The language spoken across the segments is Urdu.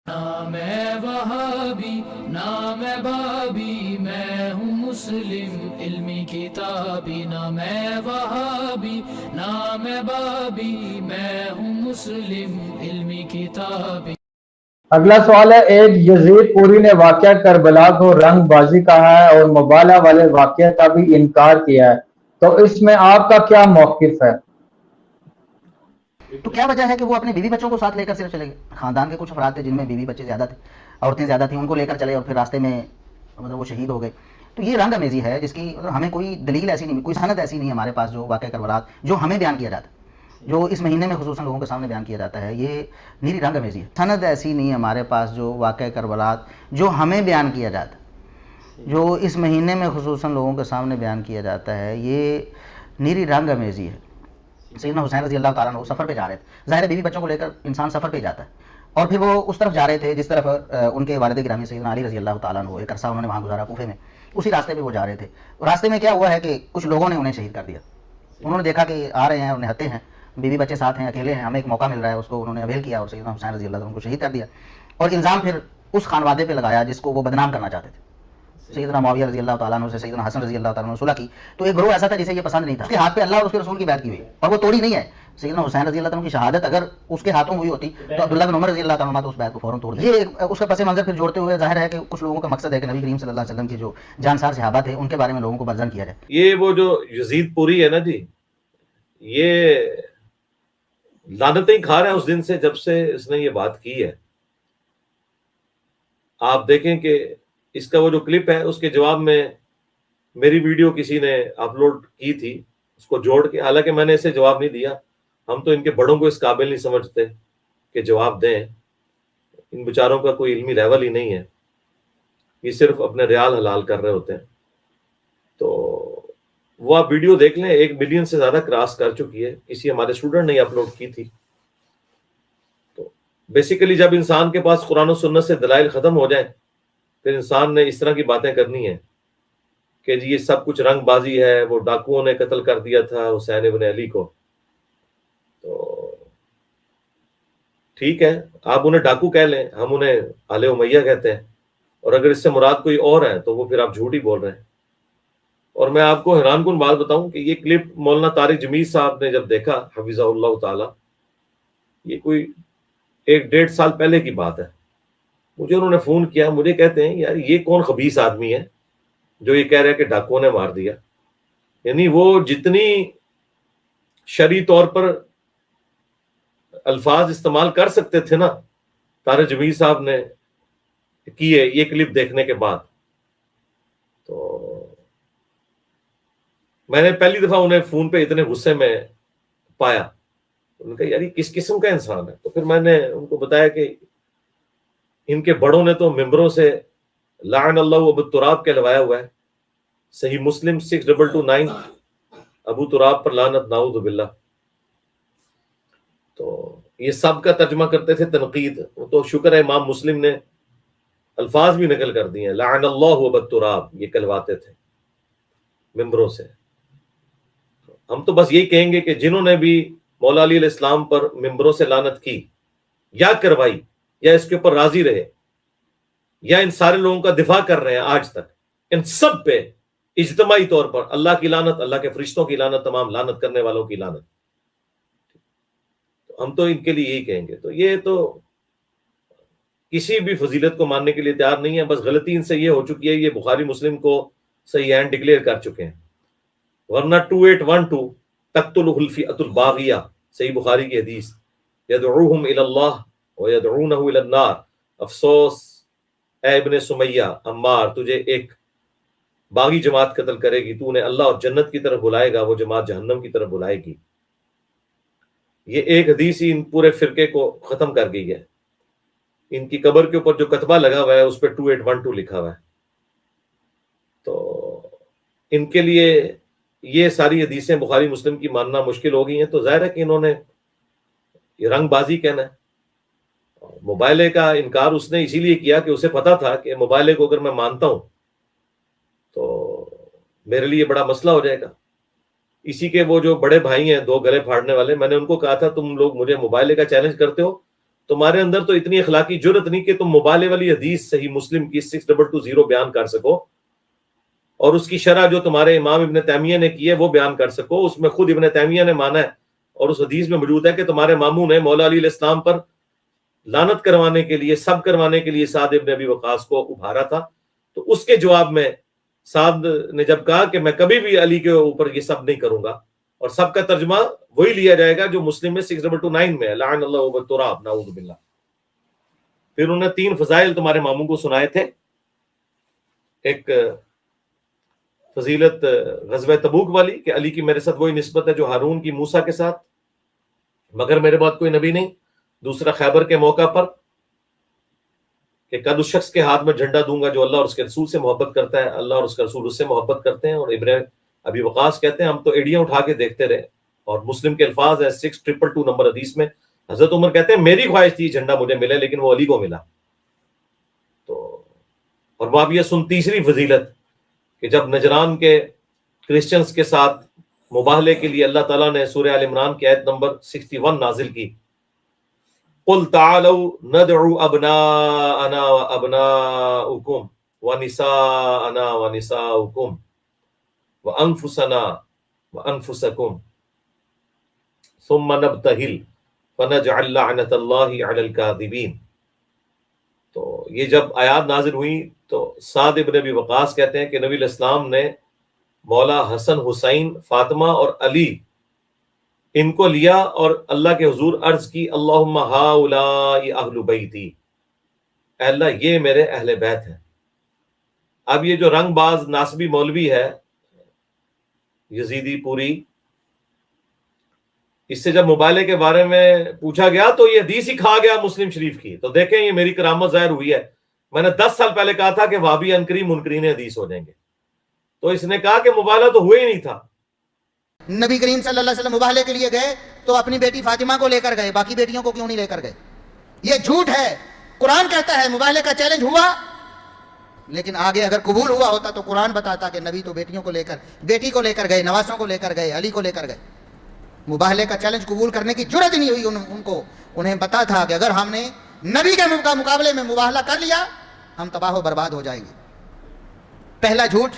نہ میں وہابی نہ میں بابی، میں ہوں مسلم علمی کتابی، نہ میں وہابی نہ میں بابی، میں ہوں مسلم علمی کتابی۔ اگلا سوال ہے، ایک یزید پوری نے واقعہ کربلا کو رنگ بازی کہا ہے اور مبالغہ والے واقعہ کا بھی انکار کیا ہے، تو اس میں آپ کا کیا موقف ہے؟ تو کیا وجہ ہے کہ وہ اپنے بیوی بچوں کو ساتھ لے کر صرف چلے گئے؟ خاندان کے کچھ افراد تھے جن میں بیوی بچے زیادہ تھے، عورتیں زیادہ تھیں، ان کو لے کر چلے اور پھر راستے میں وہ شہید ہو گئے۔ تو یہ رنگ امیزی ہے جس کی ہمیں کوئی دلیل ایسی نہیں، کوئی سند ایسی نہیں ہے ہمارے پاس جو واقعہ کربلا جو ہمیں بیان کیا جاتا ہے، جو اس مہینے میں خصوصاً لوگوں کے سامنے بیان کیا جاتا ہے، یہ نیری رنگ امیزی ہے۔ سند ایسی نہیں ہے ہمارے پاس جو واقعہ کربلا جو ہمیں بیان کیا جاتا ہے، جو اس مہینے میں خصوصاً لوگوں کے سامنے بیان کیا جاتا ہے، یہ نیری رنگ امیزی ہے۔ سیدنا حسین رضی اللہ تعالیٰ عنہ سفر پہ جا رہے تھے، ظاہر ہے بیوی بچوں کو لے کر انسان سفر پہ جاتا ہے، اور پھر وہ اس طرف جا رہے تھے جس طرف ان کے والد گرامی سیدنا علی رضی اللہ تعالیٰ عنہ ایک عرصہ انہوں نے وہاں گزارا کوفے میں، اسی راستے پہ وہ جا رہے تھے۔ راستے میں کیا ہوا ہے کہ کچھ لوگوں نے انہیں شہید کر دیا۔ انہوں نے دیکھا کہ آ رہے ہیں اور نہتے ہیں، بیوی بچے ساتھ ہیں، اکیلے ہیں، ہمیں ایک موقع مل رہا ہے، اس کو انہوں نے اویل کیا اور سیدنا حسین رضی اللہ عنہ کو شہید کر دیا، اور الزام پھر اس خانوادے پہ لگایا جس کو وہ بدنام کرنا چاہتے تھے۔ سیدنا معاویہ رضی اللہ تعالیٰ عنہ سے سیدنا حسن رضی اللہ تعالیٰ عنہ صلح کی، تو ایک گروہ ایسا تھا جسے یہ پسند نہیں تھا، اس کے ہاتھ پہ اللہ اور اس کے رسول کی بیعت کی ہوئی اور وہ توڑی نہیں ہے۔ سیدنا حسین رضی اللہ عنہ کی شہادت اگر اس کے ہاتھوں ہوئی ہوتی تو عبداللہ بن عمر رضی اللہ تعالیٰ عنہ تو اس بیعت کو فوراً توڑ دیا۔ یہ اس کا پس منظر پھر جوڑتے ہوئے ظاہر ہے کہ کچھ لوگوں کا مقصد ہے کہ نبی کریم صلی اللہ علیہ وسلم کی جو جانسار صحابہ تھے ان کے بارے میں لوگوں کو بدظن کیا جائے۔ یہ وہ جو یزید پوری ہے نا جی، یہ لعنتیں کھا رہا ہے اس دن سے جب سے اس نے یہ بات کی ہے۔ آپ دیکھیں کہ اس کا وہ جو کلپ ہے اس کے جواب میں میری ویڈیو کسی نے اپلوڈ کی تھی، اس کو جوڑ کے، حالانکہ میں نے اسے جواب نہیں دیا، ہم تو ان کے بڑوں کو اس قابل نہیں سمجھتے کہ جواب دیں، ان بیچاروں کا کوئی علمی لیول ہی نہیں ہے، یہ صرف اپنے ریال حلال کر رہے ہوتے ہیں۔ تو وہ آپ ویڈیو دیکھ لیں، 1 ملین سے زیادہ کراس کر چکی ہے، کسی ہمارے اسٹوڈنٹ نے اپلوڈ کی تھی۔ تو بیسیکلی جب انسان کے پاس قرآن و سنت سے دلائل ختم ہو جائیں پھر انسان نے اس طرح کی باتیں کرنی ہیں کہ جی یہ سب کچھ رنگ بازی ہے، وہ ڈاکوؤں نے قتل کر دیا تھا حسین ابن علی کو۔ تو ٹھیک ہے، آپ انہیں ڈاکو کہہ لیں، ہم انہیں آل امیہ کہتے ہیں، اور اگر اس سے مراد کوئی اور ہے تو وہ پھر آپ جھوٹ ہی بول رہے ہیں۔ اور میں آپ کو حیران کن بات بتاؤں کہ یہ کلپ مولانا طارق جمیل صاحب نے جب دیکھا حفظہ اللہ تعالی، یہ کوئی 1-1.5 سال پہلے کی بات ہے، مجھے انہوں نے فون کیا، مجھے کہتے ہیں یار یہ کون خبیث آدمی ہے جو یہ کہہ رہا ہے کہ ڈاکوؤں نے مار دیا۔ یعنی وہ جتنی شرعی طور پر الفاظ استعمال کر سکتے تھے نا طارق جمیل صاحب نے کیے یہ کلپ دیکھنے کے بعد۔ تو میں نے پہلی دفعہ انہیں فون پہ اتنے غصے میں پایا، ان نے کہا یار یہ کس قسم کا انسان ہے؟ تو پھر میں نے ان کو بتایا کہ ان کے بڑوں نے تو ممبروں سے لعن اللہ ابو تراب کہلوایا ہوا ہے، صحیح مسلم 6229، ابو تراب پر لعنت نعوذ باللہ۔ تو یہ سب کا ترجمہ کرتے تھے تنقید، تو شکر ہے امام مسلم نے الفاظ بھی نقل کر دیے ہیں، لعن اللہ ابو تراب، یہ کہلواتے تھے ممبروں سے۔ ہم تو بس یہی کہیں گے کہ جنہوں نے بھی مولا علی علیہ السلام پر ممبروں سے لعنت کی یا کروائی یا اس کے اوپر راضی رہے یا ان سارے لوگوں کا دفاع کر رہے ہیں آج تک، ان سب پہ اجتماعی طور پر اللہ کی لعنت، اللہ کے فرشتوں کی لعنت، تمام لعنت کرنے والوں کی لعنت۔ ہم تو ان کے لیے یہی کہیں گے۔ تو یہ تو کسی بھی فضیلت کو ماننے کے لیے تیار نہیں ہے، بس غلطی ان سے یہ ہو چکی ہے، یہ بخاری مسلم کو صحیح ہینڈ ڈکلیئر کر چکے ہیں، ورنہ 2812 تقتل الفئۃ الباغیہ، صحیح بخاری کی حدیث، یدعوہم الی اللہ ویدعونہ الی النار، افسوس اے ابن سمیہ عمار، تجھے ایک باغی جماعت قتل کرے گی، تو انہیں اللہ اور جنت کی طرف بلائے گا، وہ جماعت جہنم کی طرف بلائے گی۔ یہ ایک حدیث ہی ان پورے فرقے کو ختم کر گئی ہے۔ ان کی قبر کے اوپر جو کتبہ لگا ہوا ہے اس پہ 2812 لکھا ہوا ہے۔ تو ان کے لیے یہ ساری حدیثیں بخاری مسلم کی ماننا مشکل ہو گئی ہیں، تو ظاہر ہے کہ انہوں نے یہ رنگ بازی کہنا ہے۔ مبالغے کا انکار اس نے اسی لیے کیا کہ اسے پتا تھا کہ مبالغے کو اگر میں مانتا ہوں تو میرے لیے بڑا مسئلہ ہو جائے گا۔ اسی کے وہ جو بڑے بھائی ہیں 2 گلے پھاڑنے والے، میں نے ان کو کہا تھا تم لوگ مجھے مبالغے کا چیلنج کرتے ہو تمہارے اندر تو اتنی اخلاقی جرت نہیں کہ تم مبالغے والی حدیث صحیح مسلم کی 6220 بیان کر سکو اور اس کی شرح جو تمہارے امام ابن تیمیہ نے کی ہے وہ بیان کر سکو. اس میں خود ابن تیمیہ نے مانا ہے اور اس حدیث میں موجود ہے کہ تمہارے ماموں نے مولا علی علیہ السلام پر لعنت کروانے کے لیے، سب کروانے کے لیے سعد ابن ابی وقاص کو ابھارا تھا. تو اس کے جواب میں سعد نے جب کہا کہ میں کبھی بھی علی کے اوپر یہ سب نہیں کروں گا، اور سب کا ترجمہ وہی لیا جائے گا جو مسلم میں 6229 میں ہے، لعن اللہ بالتراب، نعوذ باللہ. پھر انہوں نے 3 فضائل تمہارے ماموں کو سنائے تھے. ایک فضیلت غزوہ تبوک والی کہ علی کی میرے ساتھ وہی نسبت ہے جو ہارون کی موسیٰ کے ساتھ، مگر میرے بعد کوئی نبی نہیں. دوسرا خیبر کے موقع پر کہ کل اس شخص کے ہاتھ میں جھنڈا دوں گا جو اللہ اور اس کے رسول سے محبت کرتا ہے، اللہ اور اس کا رسول اس سے محبت کرتے ہیں. اور ابن ابی وقاص کہتے ہیں ہم تو ایڑیاں اٹھا کے دیکھتے رہے. اور مسلم کے الفاظ ہیں 6222 نمبر حدیث میں حضرت عمر کہتے ہیں میری خواہش تھی جھنڈا مجھے ملے لیکن وہ علی کو ملا. تو اور معاویہ سن تیسری فضیلت کہ جب نجران کے کرسچنز کے ساتھ مباہلے کے لیے اللہ تعالیٰ نے سورہ آل عمران کی آیت نمبر 61 نازل کی، قل تعالوا ندعو ابناءنا وابناءکم ونساءنا ونساءکم وانفسنا وانفسکم ثم نبتہل فنجعل لعنت اللہ علی الکاذبین. تو یہ جب آیات نازل ہوئی تو سعد ابن ابی وقاص کہتے ہیں کہ نبی علیہ السلام نے مولا حسن، حسین، فاطمہ اور علی ان کو لیا اور اللہ کے حضور عرض کی اللہم ہؤلاء اہل بیتی، اے اللہ یہ میرے اہل بیت ہیں. اب یہ جو رنگ باز ناسبی مولوی ہے یزیدی پوری، اس سے جب موبائلے کے بارے میں پوچھا گیا تو یہ حدیث ہی کھا گیا مسلم شریف کی. تو دیکھیں یہ میری کرامت ظاہر ہوئی ہے. میں نے 10 سال پہلے کہا تھا کہ وہابی عنقریب منکرین حدیث ہو جائیں گے، تو اس نے کہا کہ مبالغہ تو ہوئے ہی نہیں تھا. نبی کریم صلی اللہ علیہ وسلم مباہلے کے لیے گئے تو اپنی بیٹی فاطمہ کو لے کر گئے، باقی بیٹیوں کو کیوں نہیں لے کر گئے؟ یہ جھوٹ ہے. قرآن کہتا ہے مباہلے کا چیلنج ہوا، لیکن آگے اگر قبول ہوا ہوتا تو قرآن بتاتا کہ نبی تو بیٹیوں کو لے کر، بیٹی کو لے کر گئے، نواسوں کو لے کر گئے، علی کو لے کر گئے. مباہلے کا چیلنج قبول کرنے کی جرت ہی نہیں ہوئی ان کو. انہیں پتا تھا کہ اگر ہم نے نبی کے مقابلے میں مباہلہ کر لیا ہم تباہ و برباد ہو جائیں گے. پہلا جھوٹ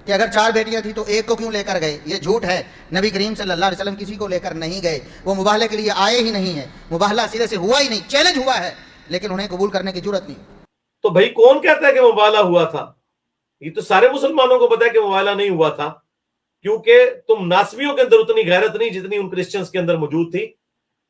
کہ اگر 4 بیٹیاں تھیں تو ایک کو کیوں لے کر گئے، یہ جھوٹ ہے. نبی کریم صلی اللہ علیہ وسلم کسی کو لے کر نہیں گئے، وہ مباہلے کے لیے آئے ہی نہیں ہیں، مباہلہ سرے سے ہوا ہی نہیں، چیلنج ہوا ہے لیکن انہیں قبول کرنے کی جرت نہیں. تو بھائی کون کہتا ہے کہ مبالغہ ہوا تھا؟ یہ تو سارے مسلمانوں کو پتا ہے کہ مبالغہ نہیں ہوا تھا، کیونکہ تم ناسبیوں کے اندر اتنی غیرت نہیں جتنی ان کرسچنز کے اندر موجود تھی.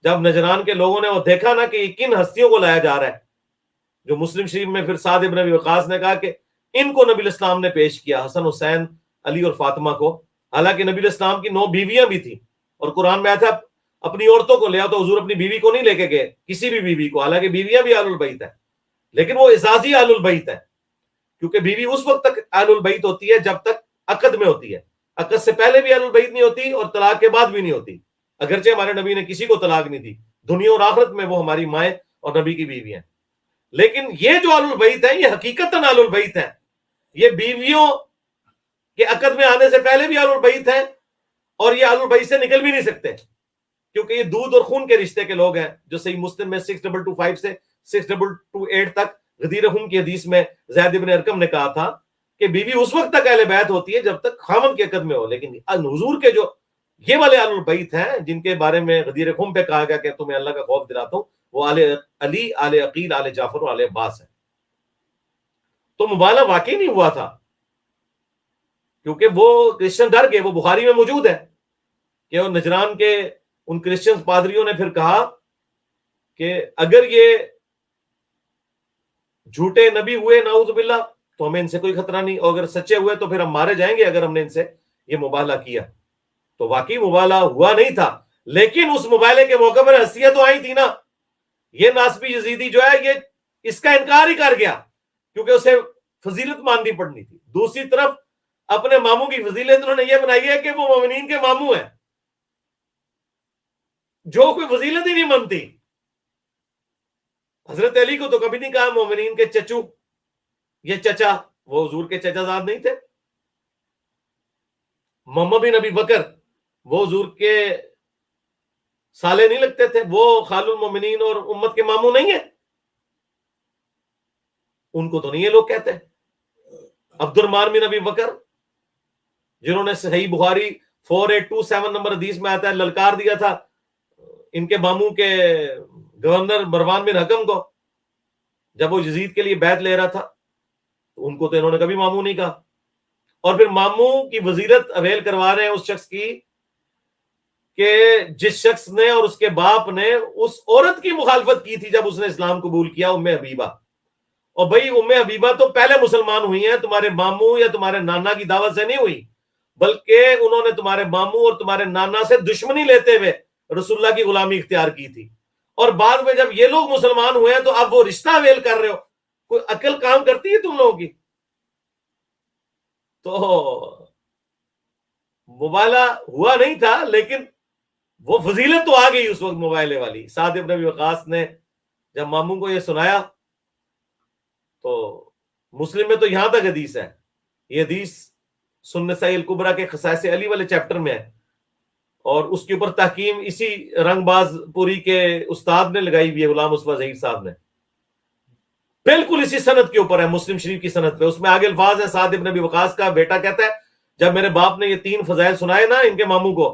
جب نجران کے لوگوں نے وہ دیکھا نا کہ یہ کن ہستیوں کو لایا جا رہا ہے، جو مسلم شریف میں پھر سعد ابن ابی وقاص نے کہا کہ ان کو نبی الاسلام نے پیش کیا، حسن، حسین، علی اور فاطمہ کو. حالانکہ نبی الاسلام کی 9 بیویاں بھی تھیں اور قرآن میں آیا تھا اپنی عورتوں کو لے آؤ، تو حضور اپنی بیوی کو نہیں لے کے گئے، کسی بھی بیوی کو، حالانکہ بیویاں بھی آل البیت ہے لیکن وہ اعزازی آل البیت ہے، کیونکہ بیوی اس وقت تک آل البیت ہوتی ہے جب تک عقد میں ہوتی ہے. عقد سے پہلے بھی آل البیت نہیں ہوتی اور طلاق کے بعد بھی نہیں ہوتی، اگرچہ ہمارے نبی نے کسی کو طلاق نہیں دی. دنیا اور آخرت میں وہ ہماری مائیں اور نبی کی بیوی ہیں. لیکن یہ جو آل البیت ہیں یہ حقیقتاً آل البیت ہیں. یہ بیویوں کے عقد میں آنے سے پہلے بھی آل البیت ہیں اور یہ آل البیت سے نکل بھی نہیں سکتے، کیونکہ یہ دودھ اور خون کے رشتے کے لوگ ہیں. جو صحیح مسلم میں 6225 سے 6228 تک غدیر خون کی حدیث میں زید بن ارقم نے کہا تھا کہ بیوی اس وقت تک اہل بیت ہوتی ہے جب تک خاوند کے عقد میں ہو. لیکن حضور کے جو یہ والے آل البیت ہیں جن کے بارے میں غدیر خون پہ کہا گیا کہ تمہیں اللہ کا خوف دلاتا ہوں، وہ آل علی، آل عقیل، آل جعفر اور آل عباس ہے. تو مبالغہ واقعی نہیں ہوا تھا، کیونکہ وہ کرسچن ڈر گئے. وہ بخاری میں موجود ہے کہ وہ نجران کے ان کرسچن پادریوں نے پھر کہا کہ اگر یہ جھوٹے نبی ہوئے نعوذ باللہ تو ہمیں ان سے کوئی خطرہ نہیں، اور اگر سچے ہوئے تو پھر ہم مارے جائیں گے اگر ہم نے ان سے یہ مبالغہ کیا. تو واقعی مبالغہ ہوا نہیں تھا، لیکن اس مبالغے کے موقع پر ہستیاں تو آئی تھی نا. یہ ناسبی یزیدی جو ہے یہ اس کا انکار ہی کر گیا کیونکہ اسے فضیلت ماننی پڑنی تھی. دوسری طرف اپنے ماموں کی فضیلت انہوں نے یہ بنائی ہے کہ وہ مومنین کے ماموں ہیں، جو کوئی فضیلت ہی نہیں مانتی. حضرت علی کو تو کبھی نہیں کہا مومنین کے چچو، یہ چچا، وہ حضور کے چچا زاد نہیں تھے. محمد بن ابی بکر وہ حضور کے سالے نہیں لگتے تھے؟ وہ خال المومنین اور امت کے ماموں نہیں ہیں؟ ان کو تو نہیں یہ لوگ کہتے. عبد الرحمن بن ابی بکر جنہوں نے صحیح بخاری 4827 نمبر حدیث میں آتا ہے للکار دیا تھا ان کے ماموں کے گورنر مروان بن حکم کو جب وہ یزید کے لیے بیعت لے رہا تھا، تو ان کو تو انہوں نے کبھی ماموں نہیں کہا. اور پھر ماموں کی وزیرت اویل کروا رہے ہیں اس شخص کی کہ جس شخص نے اور اس کے باپ نے اس عورت کی مخالفت کی تھی جب اس نے اسلام قبول کیا، ام حبیبہ. اور بھائی ام حبیبہ تو پہلے مسلمان ہوئی ہیں، تمہارے ماموں یا تمہارے نانا کی دعوت سے نہیں ہوئی، بلکہ انہوں نے تمہارے ماموں اور تمہارے نانا سے دشمنی لیتے ہوئے رسول اللہ کی غلامی اختیار کی تھی. اور بعد میں جب یہ لوگ مسلمان ہوئے ہیں تو اب وہ رشتہ ویل کر رہے ہو. کوئی عقل کام کرتی ہے تم لوگوں کی؟ تو مبالہ ہوا نہیں تھا، لیکن وہ فضیلت تو آ گئی اس وقت مبالے والی. سعد بن ابی وقاص نے جب ماموں کو یہ سنایا تو مسلم میں تو یہاں تک حدیث ہے، یہ حدیث سنن نسائی الکبریٰ کے خصائص علی والے چیپٹر میں ہے، اور اس کے اوپر تحکیم اسی رنگ باز پوری کے استاد نے لگائی ہوئی ہے، غلام مصطفیٰ ظہیر صاحب نے. بالکل اسی سند کے اوپر ہے، مسلم شریف کی سند پہ. اس میں آگے الفاظ ہے، سعد بن ابی وقاص کا بیٹا کہتا ہے جب میرے باپ نے یہ 3 فضائل سنائے نا ان کے ماموں کو،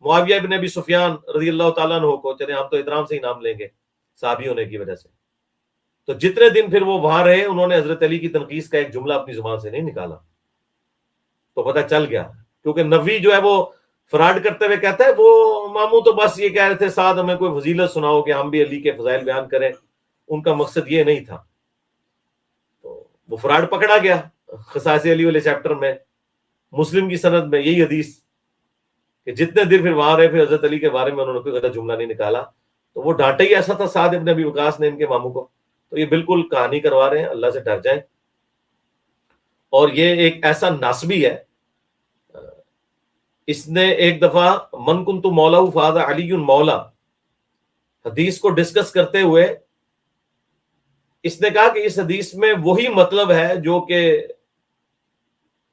معاویہ بن ابی سفیان رضی اللہ تعالیٰ عنہ کو، چلے ہم تو احترام سے ہی نام لیں گے صحابی ہونے کی وجہ سے، تو جتنے دن پھر وہ وہاں رہے انہوں نے حضرت علی کی تنقیص کا ایک جملہ اپنی زبان سے نہیں نکالا. تو پتہ چل گیا، کیونکہ نبی جو ہے وہ فراڈ کرتے ہوئے کہتا ہے وہ ماموں تو بس یہ کہہ رہے تھے سعد ہمیں کوئی فضیلت سناؤ کہ ہم بھی علی کے فضائل بیان کریں، ان کا مقصد یہ نہیں تھا. تو وہ فراڈ پکڑا گیا خصائص علی والے چیپٹر میں، مسلم کی سند میں یہی حدیث کہ جتنے دن پھر وہاں رہے پھر حضرت علی کے بارے میں انہوں نے کوئی غلط جملہ نہیں نکالا. تو وہ ڈانٹا ہی ایسا تھا سعد بن ابی وقاص نے ان کے ماموں کو. تو یہ بالکل کہانی کروا رہے ہیں، اللہ سے ڈر جائیں. اور یہ ایک ایسا ناسبی ہے، اس نے ایک دفعہ من کنت مولا فہذا علی مولا حدیث کو ڈسکس کرتے ہوئے اس نے کہا کہ اس حدیث میں وہی مطلب ہے جو کہ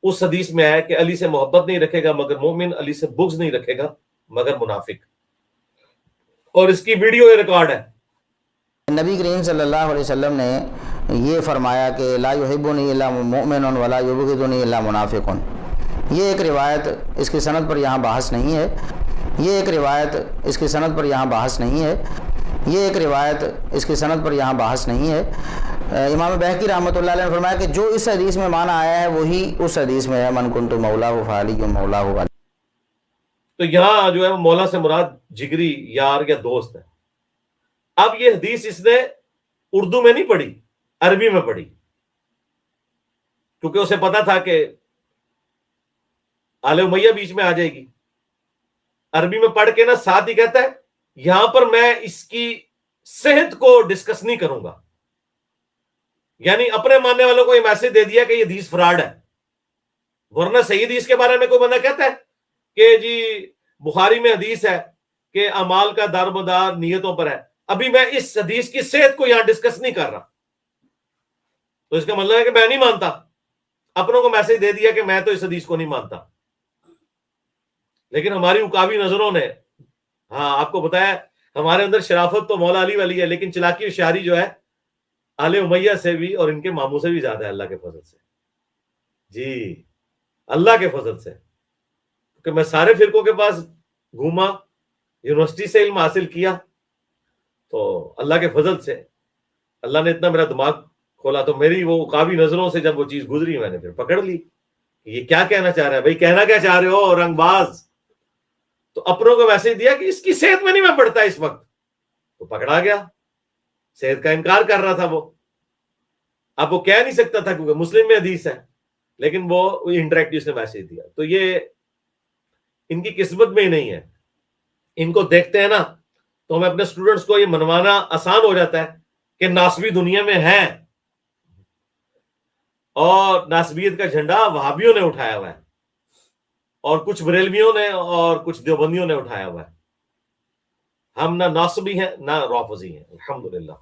اس حدیث میں ہے کہ علی سے محبت نہیں رکھے گا مگر مومن، علی سے بغض نہیں رکھے گا مگر منافق. اور اس کی ویڈیو ریکارڈ ہے. نبی کریم صلی اللہ علیہ وسلم نے یہ فرمایا کہ لا یحبنی الا مؤمن ولا یبغضنی الا منافق. یہ ایک روایت اس کی سند پر یہاں بحث نہیں ہے، یہ ایک روایت اس کی سند پر یہاں بحث نہیں ہے، یہ ایک روایت اس کی سند پر یہاں بحث نہیں ہے. امام بہقی رحمۃ اللہ علیہ نے فرمایا کہ جو اس حدیث میں معنی آیا ہے وہی اس حدیث میں ہے، من کنت مولاہ فعلی مولاہ. تو یہاں جو ہے مولا سے مراد جگری یار یا دوست ہے. اب یہ حدیث اس نے اردو میں نہیں پڑھی، عربی میں پڑھی، کیونکہ اسے پتا تھا کہ آل امیہ بیچ میں آ جائے گی. عربی میں پڑھ کے نا ساتھ ہی کہتا ہے یہاں پر میں اس کی صحت کو ڈسکس نہیں کروں گا، یعنی اپنے ماننے والوں کو یہ میسج دے دیا کہ یہ حدیث فراڈ ہے. ورنہ صحیح حدیث کے بارے میں کوئی بندہ کہتا ہے کہ جی بخاری میں حدیث ہے کہ اعمال کا دار مدار نیتوں پر ہے. ابھی میں اس حدیث کی صحت کو یہاں ڈسکس نہیں کر رہا، تو اس کا مطلب ہے کہ میں نہیں مانتا. اپنوں کو میسج دے دیا کہ میں تو اس حدیث کو نہیں مانتا. لیکن ہماری عقابی نظروں نے آپ کو بتایا ہمارے اندر شرافت تو مولا علی والی ہے، لیکن چلاکی و شہری جو ہے آل امیہ سے بھی اور ان کے ماموں سے بھی زیادہ ہے، اللہ کے فضل سے. جی اللہ کے فضل سے، کہ میں سارے فرقوں کے پاس گھوما، یونیورسٹی سے علم حاصل کیا، تو اللہ کے فضل سے اللہ نے اتنا میرا دماغ کھولا. تو میری وہ عقابی نظروں سے جب وہ چیز گزری میں نے پھر پکڑ لی کہ یہ کیا کہنا چاہ رہا ہے. بھائی کہنا کیا چاہ رہے ہو رنگ باز؟ تو اپنوں کو میسج دیا کہ اس کی صحت میں نہیں میں پڑھتا اس وقت، تو پکڑا گیا. صحت کا انکار کر رہا تھا وہ. اب وہ کہہ نہیں سکتا تھا کیونکہ مسلم میں حدیث ہے، لیکن وہ انڈائریکٹلی اس نے میسج دیا. تو یہ ان کی قسمت میں ہی نہیں ہے. ان کو دیکھتے ہیں نا تو ہمیں اپنے اسٹوڈنٹس کو یہ منوانا آسان ہو جاتا ہے کہ ناسبی دنیا میں ہیں، اور ناسبیت کا جھنڈا وہابیوں نے اٹھایا ہوا ہے، اور کچھ بریلویوں نے اور کچھ دیوبندیوں نے اٹھایا ہوا ہے. ہم نہ ناسبی ہیں نہ رافضی ہیں، الحمدللہ.